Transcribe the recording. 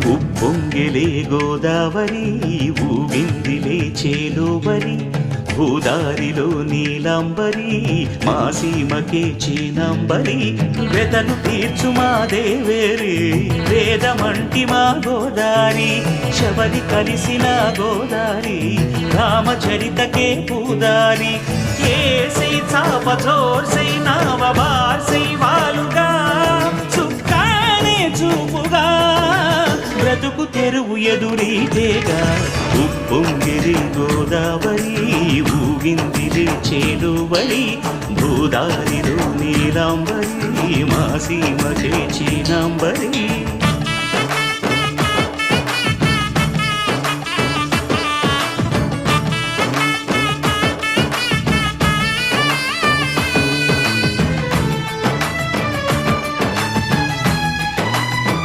ఉప్పొంగిలే గోదావరి ఊగిందిలే చేలోవరి భూదారిలో నీలాంబరి మా సీమకే చీనాంబరి వెతలు తీర్చు మా దేవేరి వేదమంటి మా గోదారి శబరి కలిసిన గోదారి రామచరితకే పూదారి ఏసై చాప జోర్సై నావ బార్సై వాలుగా చుక్కానే చూపుగా బ్రతుకు తెరువు ఎదురీతేగా ఉప్పొంగిరి గోదావరి ఊగిందిరి చేలువరి భూదారిలో నీలాంబరి మా సీమకే చీనాంబరి